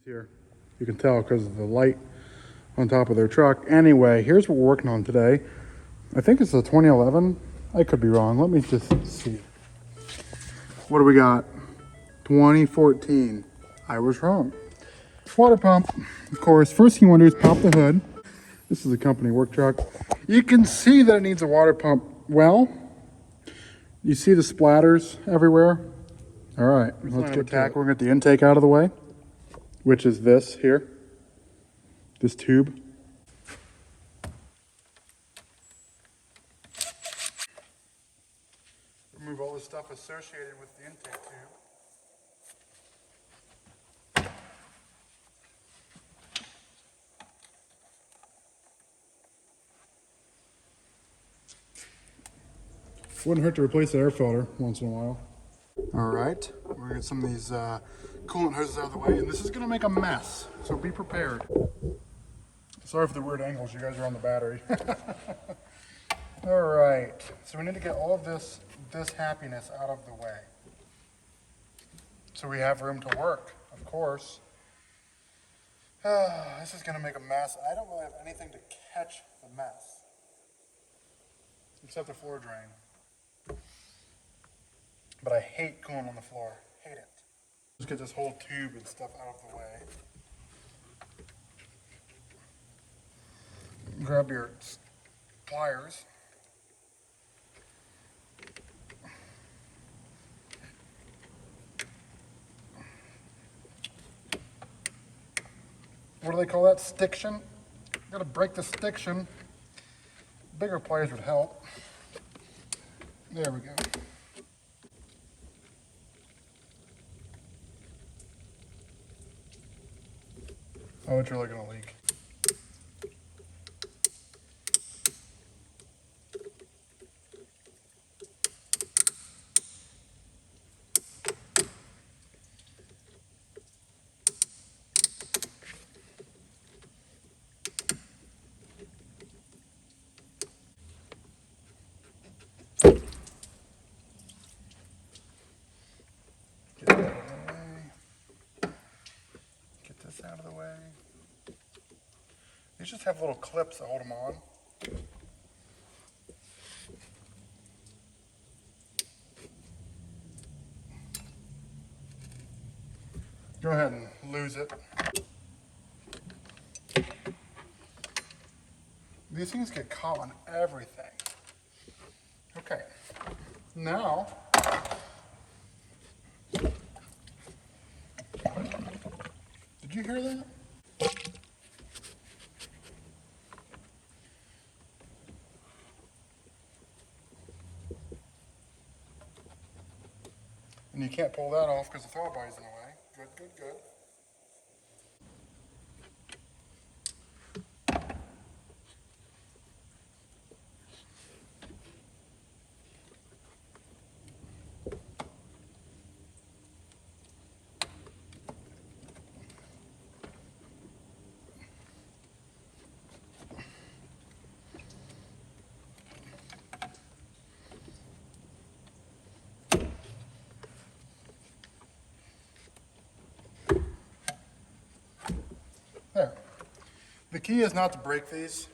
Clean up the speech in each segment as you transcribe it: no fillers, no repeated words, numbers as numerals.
Here, you can tell because of the light on top of their truck. Anyway, here's what we're working on today. I think it's a 2011. I could be wrong. Let me just see. What do we got? 2014. I was wrong. Water pump. Of course, first thing you want to do is pop the hood. This is a company work truck. You can see that it needs a water pump. Well, you see the splatters everywhere? All right, let's get to it. We're going to get the intake out of the way, which is this here, this tube. Remove all the stuff associated with the intake tube. Wouldn't hurt to replace the air filter once in a while. All right, we're gonna get some of these coolant hoses out of the way, and this is gonna make a mess, so be prepared. Sorry for the weird angles, you guys are on the battery. All right, so we need to get all of this happiness out of the way. So we have room to work, of course. This is gonna make a mess. I don't really have anything to catch the mess, except the floor drain. But I hate coolant on the floor. Hate it. Just get this whole tube and stuff out of the way. Grab your pliers. What do they call that? Stiction? Gotta break the stiction. Bigger pliers would help. There we go. Oh, it's really gonna leak. Get that out of the way. Get this out of the way. These just have little clips that hold them on. Go ahead and lose it. These things get caught on everything. Okay, now, did you hear that? And you can't pull that off because the throttle body's in the way. Good, good, good. There. The key is not to break these.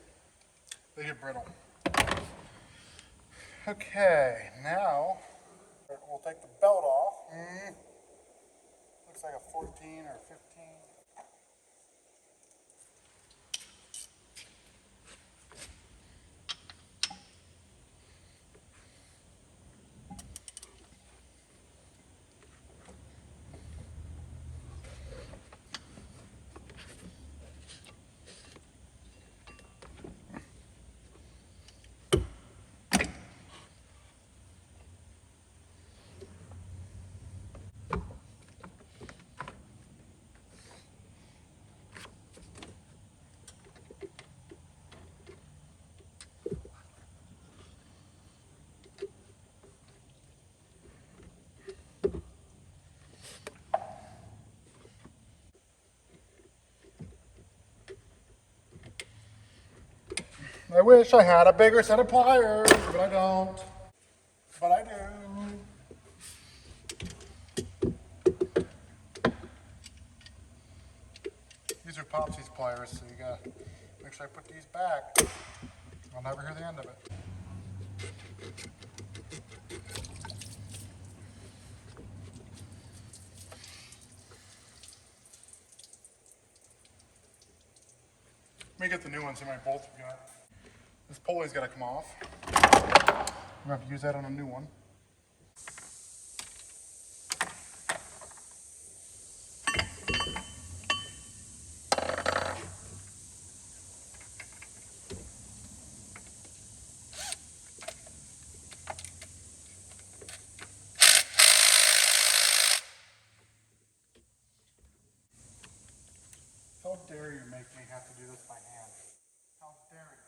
They get brittle. Okay, now we'll take the belt off. Looks like a 14 or 15. I wish I had a bigger set of pliers, but I don't. But I do. These are Popsy's pliers, so you gotta make sure I put these back. I'll never hear the end of it. Let me get the new ones in my bolts we got. This pulley's gotta come off. I'm gonna have to use that on a new one. How dare you make me have to do this by hand? How dare you?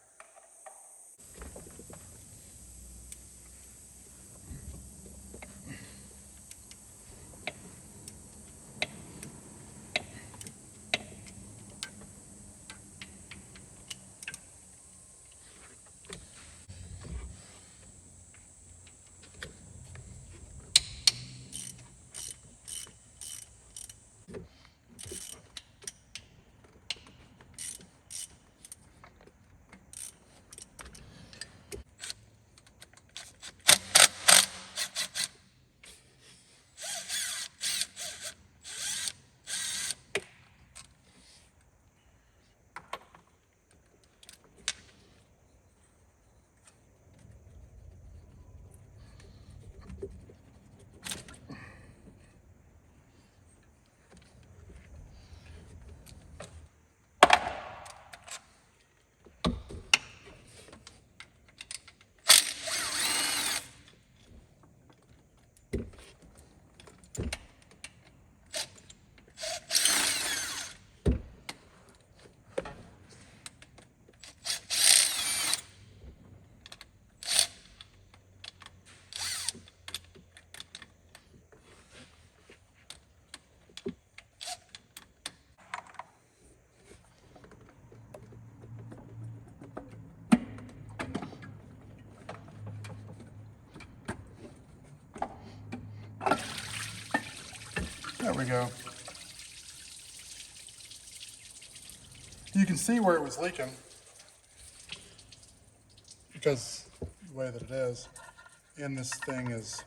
There we go. You can see where it was leaking because the way that it is. And this thing is...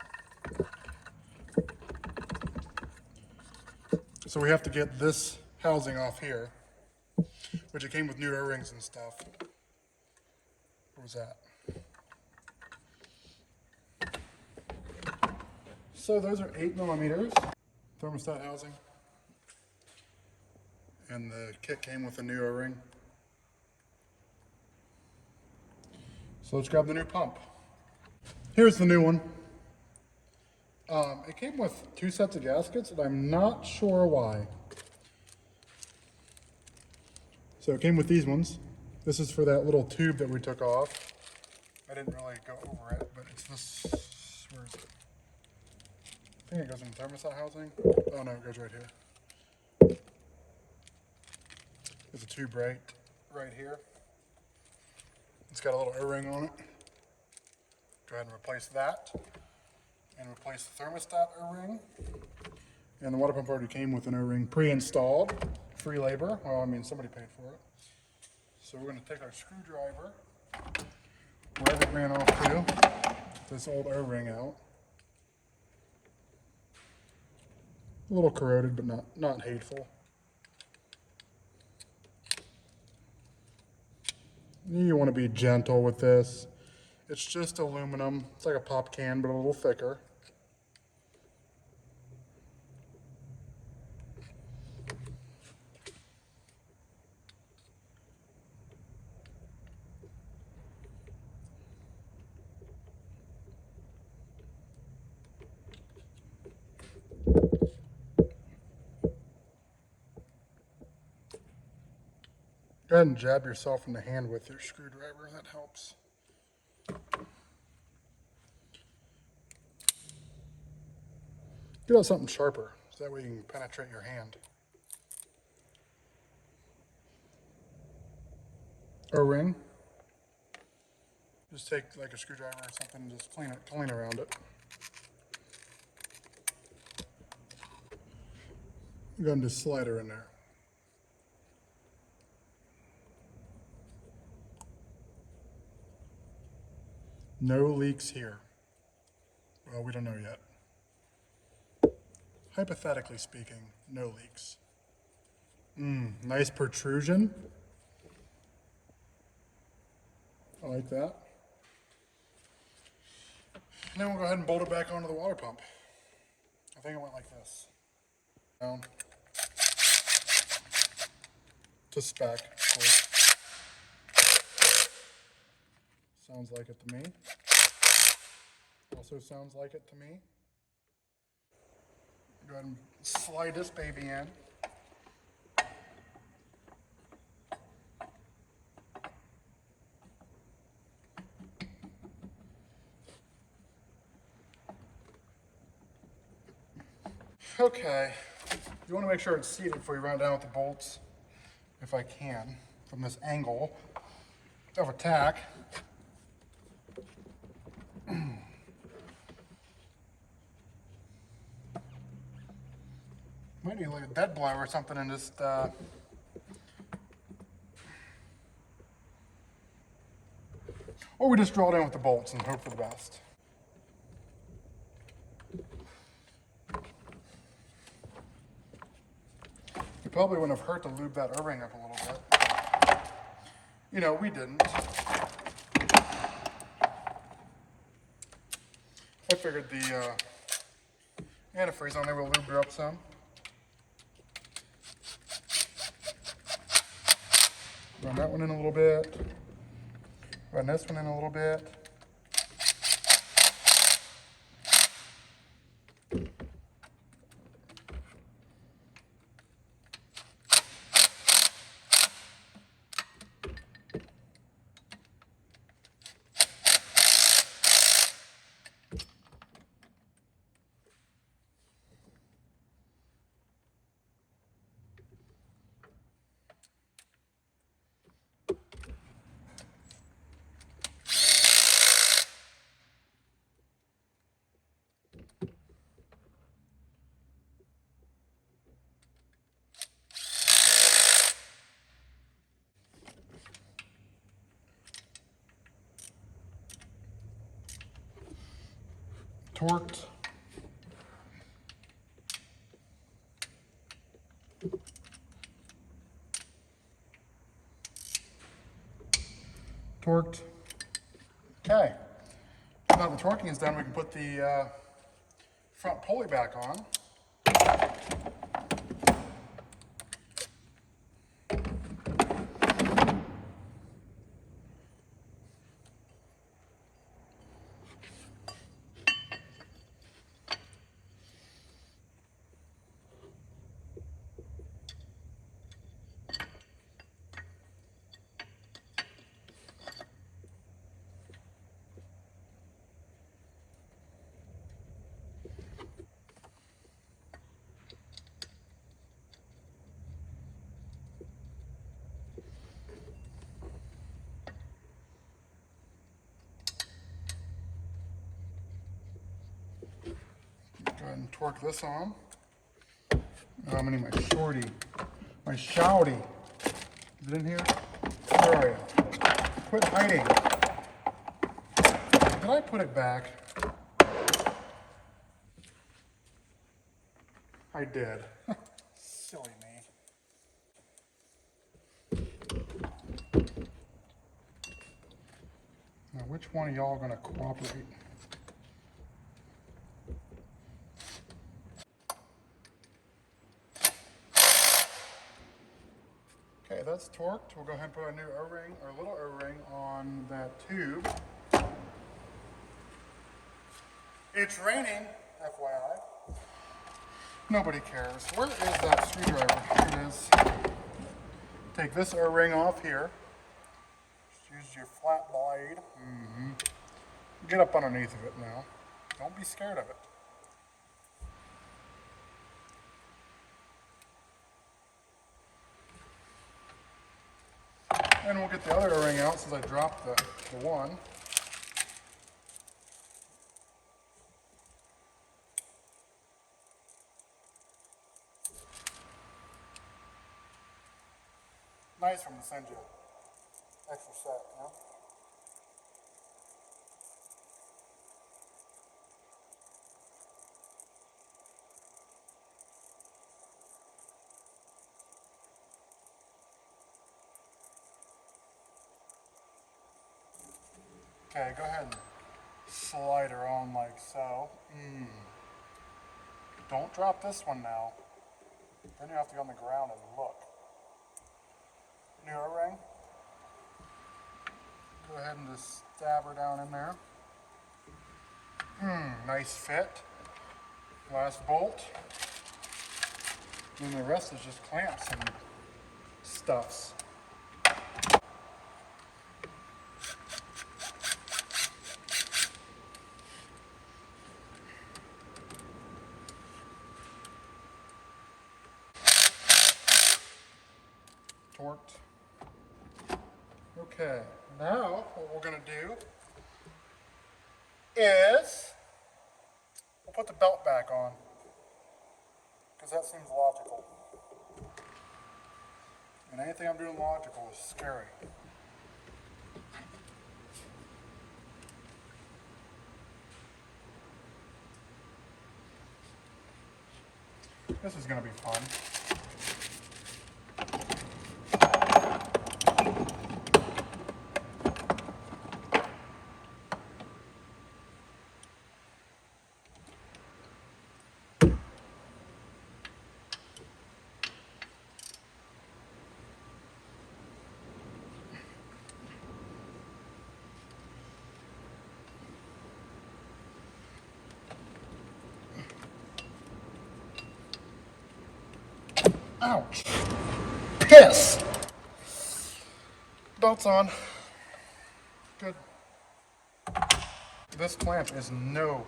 So we have to get this housing off here, which it came with new O-rings and stuff. What was that? So those are 8mm thermostat housing. And the kit came with a new O-ring. So let's grab the new pump. Here's the new one. It came with 2 sets of gaskets, and I'm not sure why. So it came with these ones. This is for that little tube that we took off. I didn't really go over it, but it's this, where is it? I think it goes in the thermostat housing. Oh no, it goes right here. There's a tube right here. It's got a little O-ring on it. Go ahead and replace that. And replace the thermostat O-ring. And the water pump already came with an O-ring pre-installed. Free labor. Well, I mean, somebody paid for it. So we're going to take our screwdriver, wherever it ran off to, this old O-ring out. A little corroded, but not hateful. You want to be gentle with this. It's just aluminum. It's like a pop can, but a little thicker. Go ahead and jab yourself in the hand with your screwdriver. That helps. Get out something sharper, so that way you can penetrate your hand. O-ring. Just take like a screwdriver or something and just clean around it. Go and just slide her in there. No leaks here. Well, we don't know yet. Hypothetically speaking, no leaks. Nice protrusion. I like that. And then we'll go ahead and bolt it back onto the water pump. I think it went like this. Down. To spec, of course. Sounds like it to me. Also sounds like it to me. Go ahead and slide this baby in. Okay, you want to make sure it's seated before you run it down with the bolts, if I can, from this angle of attack. Might need like a bed blow or something and just or we just drill it in with the bolts and hope for the best. It probably wouldn't have hurt to lube that O-ring up a little bit. But, you know, we didn't. I figured the antifreeze on there will lube her up some. Run that one in a little bit. Run this one in a little bit. Torqued. Torqued. Okay. Now the torquing is done, we can put the front pulley back on. Go ahead and torque this on. I'm gonna need my shorty, my shouty. Is it in here? Where are you? Quit hiding. Did I put it back? I did. Silly me. Now, which one of y'all gonna cooperate? Okay, that's torqued. We'll go ahead and put a new O-ring, or a little O-ring on that tube. It's raining, FYI. Nobody cares. Where is that screwdriver? Here it is. Take this O-ring off here. Just use your flat blade. Get up underneath of it now. Don't be scared of it. And we'll get the other O-ring out since I dropped the one. Nice from the send you extra set, you know? Okay, go ahead and slide her on like so. Don't drop this one now. Then you have to go on the ground and look. New O-ring. Go ahead and just stab her down in there. Nice fit. Last bolt. And the rest is just clamps and stuffs. Torqued. Okay, now what we're going to do is we'll put the belt back on because that seems logical. And anything I'm doing logical is scary. This is going to be fun. Ouch. Piss. Belt's on. Good. This clamp is no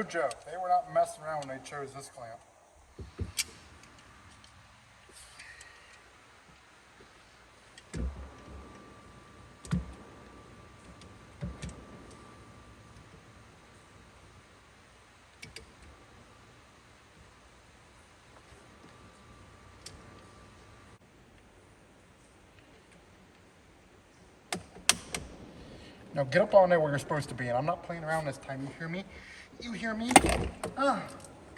joke. They were not messing around when they chose this clamp. Now get up on there where you're supposed to be, and I'm not playing around this time, you hear me? You hear me? Ah,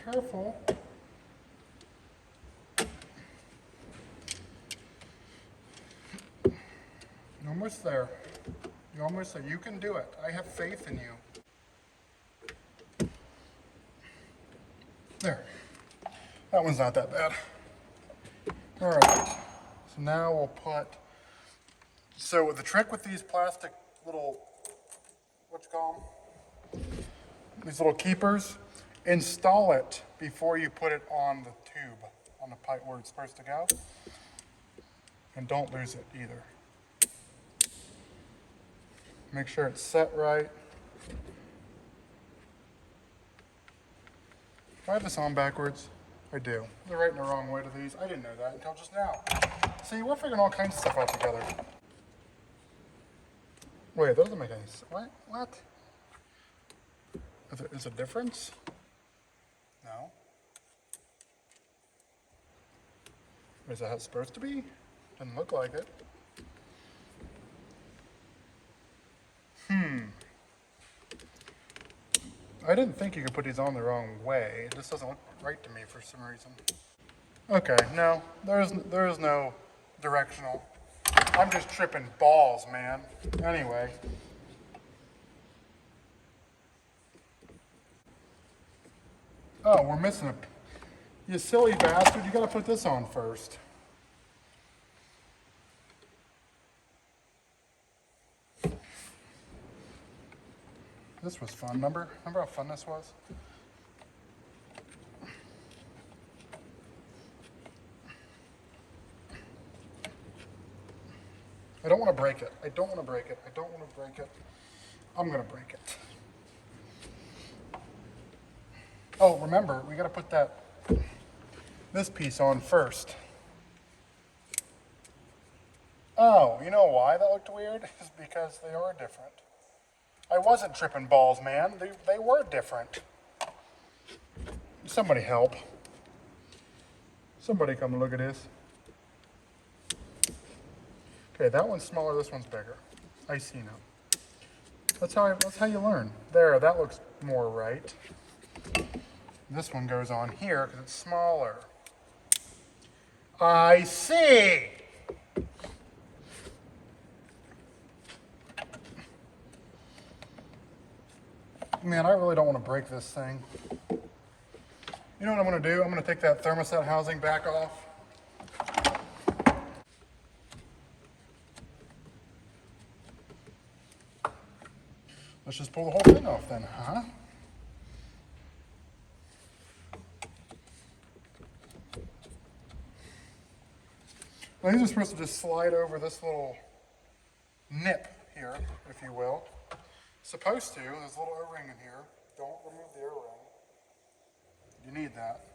careful. You're almost there. You're almost there. You can do it. I have faith in you. There. That one's not that bad. All right. So now we'll put, so the trick with these plastic little, what you call them? These little keepers, install it before you put it on the tube, on the pipe where it's supposed to go. And don't lose it either. Make sure it's set right. Do I have this on backwards? I do. They're right in the wrong way to these. I didn't know that until just now. See, we're figuring all kinds of stuff out together. Wait, that doesn't make any sense. What? Is there a difference? No. Is that how it's supposed to be? Doesn't look like it. I didn't think you could put these on the wrong way. It just doesn't look right to me for some reason. Okay, no, there is no directional. I'm just tripping balls, man. Anyway. Oh, we're missing a... You silly bastard, you gotta put this on first. This was fun, remember? Remember how fun this was? I don't want to break it. I don't want to break it. I don't want to break it. I'm going to break it. Oh, remember, we got to put this piece on first. Oh, you know why that looked weird? It's because they are different. I wasn't tripping balls, man. They were different. Somebody help. Somebody come look at this. Okay, that one's smaller, this one's bigger. I see now. That's how you learn. There, that looks more right. This one goes on here because it's smaller. I see. Man, I really don't want to break this thing. You know what I'm going to do? I'm going to take that thermostat housing back off. Let's just pull the whole thing off then, huh? Now these are supposed to just slide over this little nip here, if you will. Supposed to. There's a little O-ring in here. Don't remove the O-ring. You need that.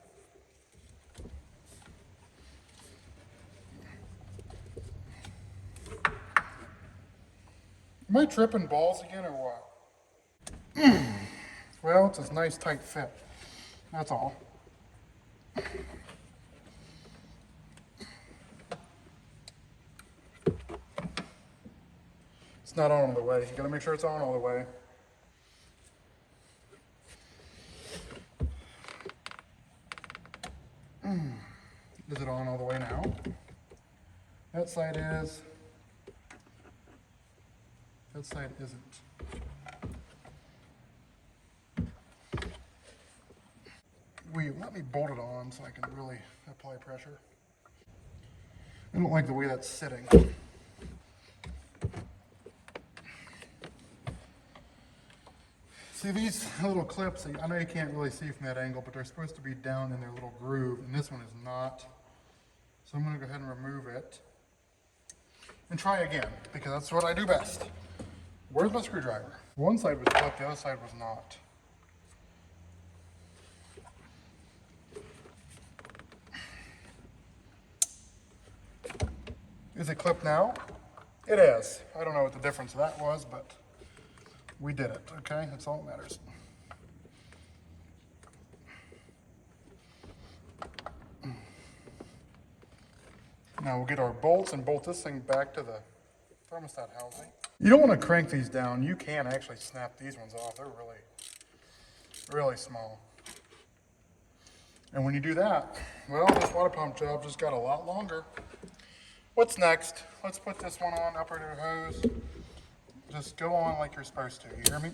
Am I tripping balls again or what? Well, it's a nice tight fit. That's all. It's not on all the way. You gotta make sure it's on all the way. Is it on all the way now? That side is. That side isn't. Will you let me bolt it on so I can really apply pressure? I don't like the way that's sitting. See these little clips, I know you can't really see from that angle, but they're supposed to be down in their little groove, and this one is not. So I'm going to go ahead and remove it and try again, because that's what I do best. Where's my screwdriver? One side was clipped, the other side was not. Is it clipped now? It is. I don't know what the difference of that was, but we did it, okay? That's all that matters. Now we'll get our bolts and bolt this thing back to the thermostat housing. You don't want to crank these down. You can actually snap these ones off. They're really small. And when you do that, well, this water pump job just got a lot longer. What's next? Let's put this one on, upper to the hose. Just go on like you're supposed to, you hear me?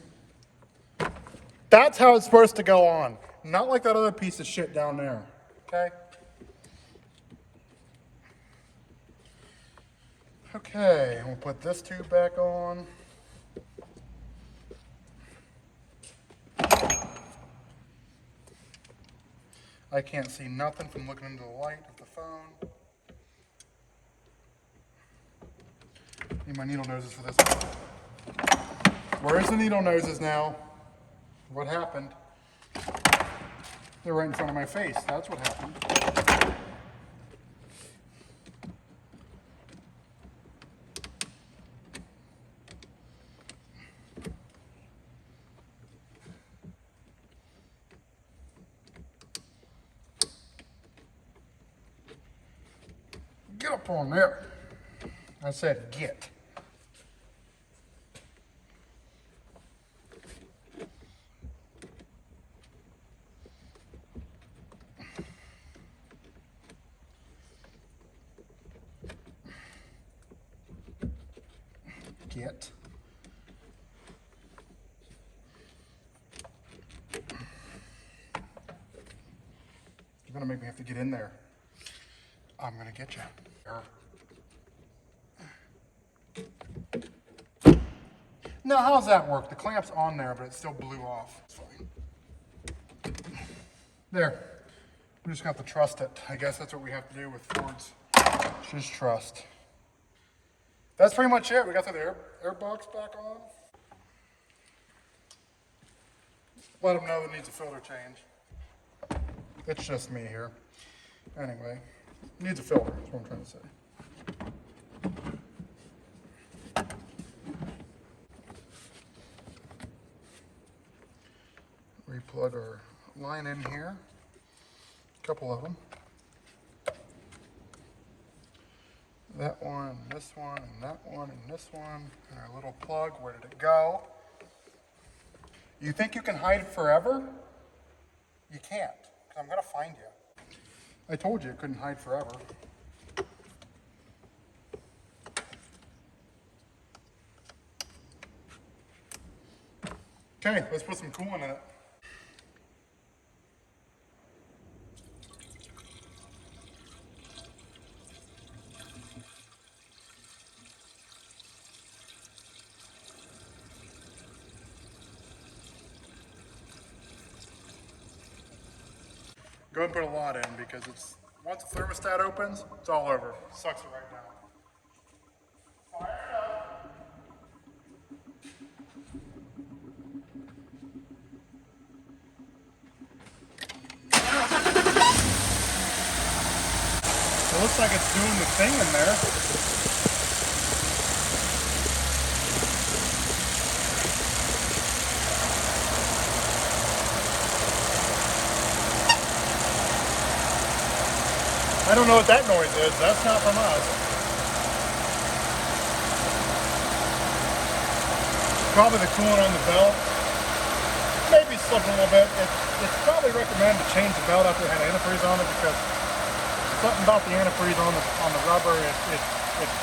That's how it's supposed to go on. Not like that other piece of shit down there, okay? Okay, we'll put this tube back on. I can't see nothing from looking into the light of the phone. Need my needle noses for this one. Where's the needle noses now? What happened? They're right in front of my face. That's what happened. Get up on there. I said get. Get. You're gonna make me have to get in there. I'm gonna get you. Now, how's that work? The clamp's on there, but it still blew off. It's fine. There. We just got to trust it. I guess that's what we have to do with Fords. Just trust. That's pretty much it. We got the air box back on. Let them know it needs a filter change. It's just me here. Anyway, needs a filter, that's what I'm trying to say. Replug our line in here. A couple of them. That one, this one, and that one, and this one. And our little plug, where did it go? You think you can hide forever? You can't, because I'm going to find you. I told you it couldn't hide forever. Okay, let's put some coolant in it. Go and put a lot in because it's once the thermostat opens, it's all over. Sucks it right down. Fire it up. It looks like it's doing the thing in there. I don't know what that noise is. That's not from us. Probably the coolant on the belt. Maybe slipping a little bit. It's probably recommended to change the belt after it had antifreeze on it because something about the antifreeze on the rubber, it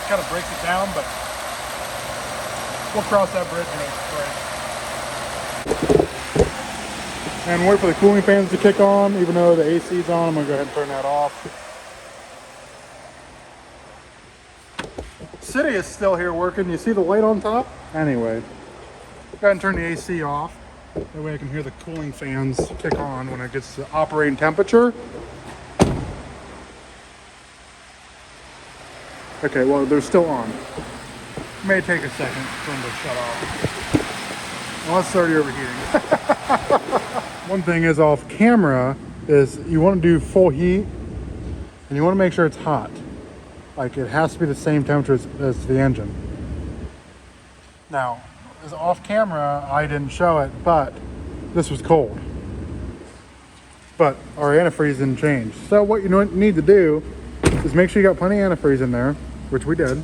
kind of breaks it down, but we'll cross that bridge when it's great. And wait for the cooling fans to kick on, even though the AC's on. I'm gonna go ahead and turn that off. City is still here working. You see the light on top? Anyway, go ahead and turn the AC off. That way I can hear the cooling fans kick on when it gets to operating temperature. Okay, well, they're still on. It may take a second for them to shut off. Unless it's already overheating. One thing is off camera is you want to do full heat and you want to make sure it's hot. Like it has to be the same temperature as the engine. Now, as off camera, I didn't show it, but this was cold. But our antifreeze didn't change. So what you need to do is make sure you got plenty of antifreeze in there, which we did,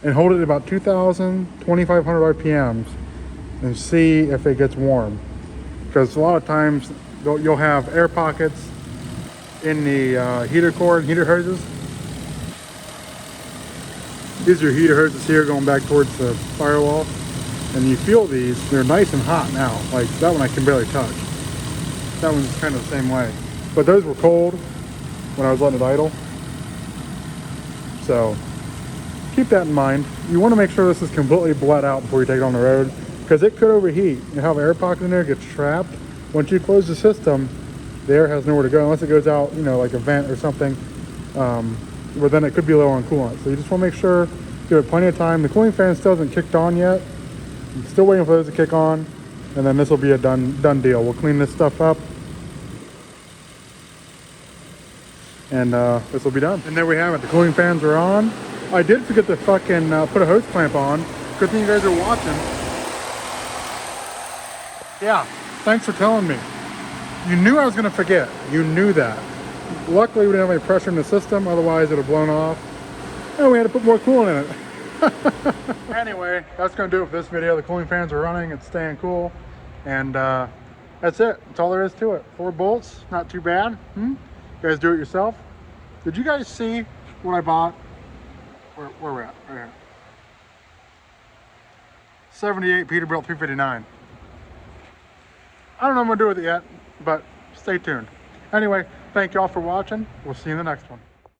and hold it at about 2,000, 2,500 RPMs and see if it gets warm. Because a lot of times you'll have air pockets in the heater core and heater hoses. These are heater hoses here going back towards the firewall. And you feel these, they're nice and hot now. Like that one I can barely touch. That one's kind of the same way. But those were cold when I was letting it idle. So keep that in mind. You want to make sure this is completely bled out before you take it on the road, because it could overheat. You have an air pocket in there, it gets trapped. Once you close the system, the air has nowhere to go unless it goes out, you know, like a vent or something. But then it could be low on coolant. So you just want to make sure, give it plenty of time. The cooling fan still hasn't kicked on yet. I'm still waiting for those to kick on, and then this will be a done deal. We'll clean this stuff up, and this will be done. And there we have it. The cooling fans are on. I did forget to fucking put a hose clamp on. Good thing you guys are watching. Yeah, thanks for telling me. You knew I was gonna forget. You knew that. Luckily, we didn't have any pressure in the system. Otherwise, it would have blown off. And we had to put more coolant in it. Anyway, that's gonna do it for this video. The cooling fans are running. It's staying cool. And that's it. That's all there is to it. 4 bolts, not too bad. You guys do it yourself. Did you guys see what I bought? Where we're at, right here. 78 Peterbilt 359. I don't know what I'm gonna do with it yet, but stay tuned. Anyway, thank y'all for watching. We'll see you in the next one.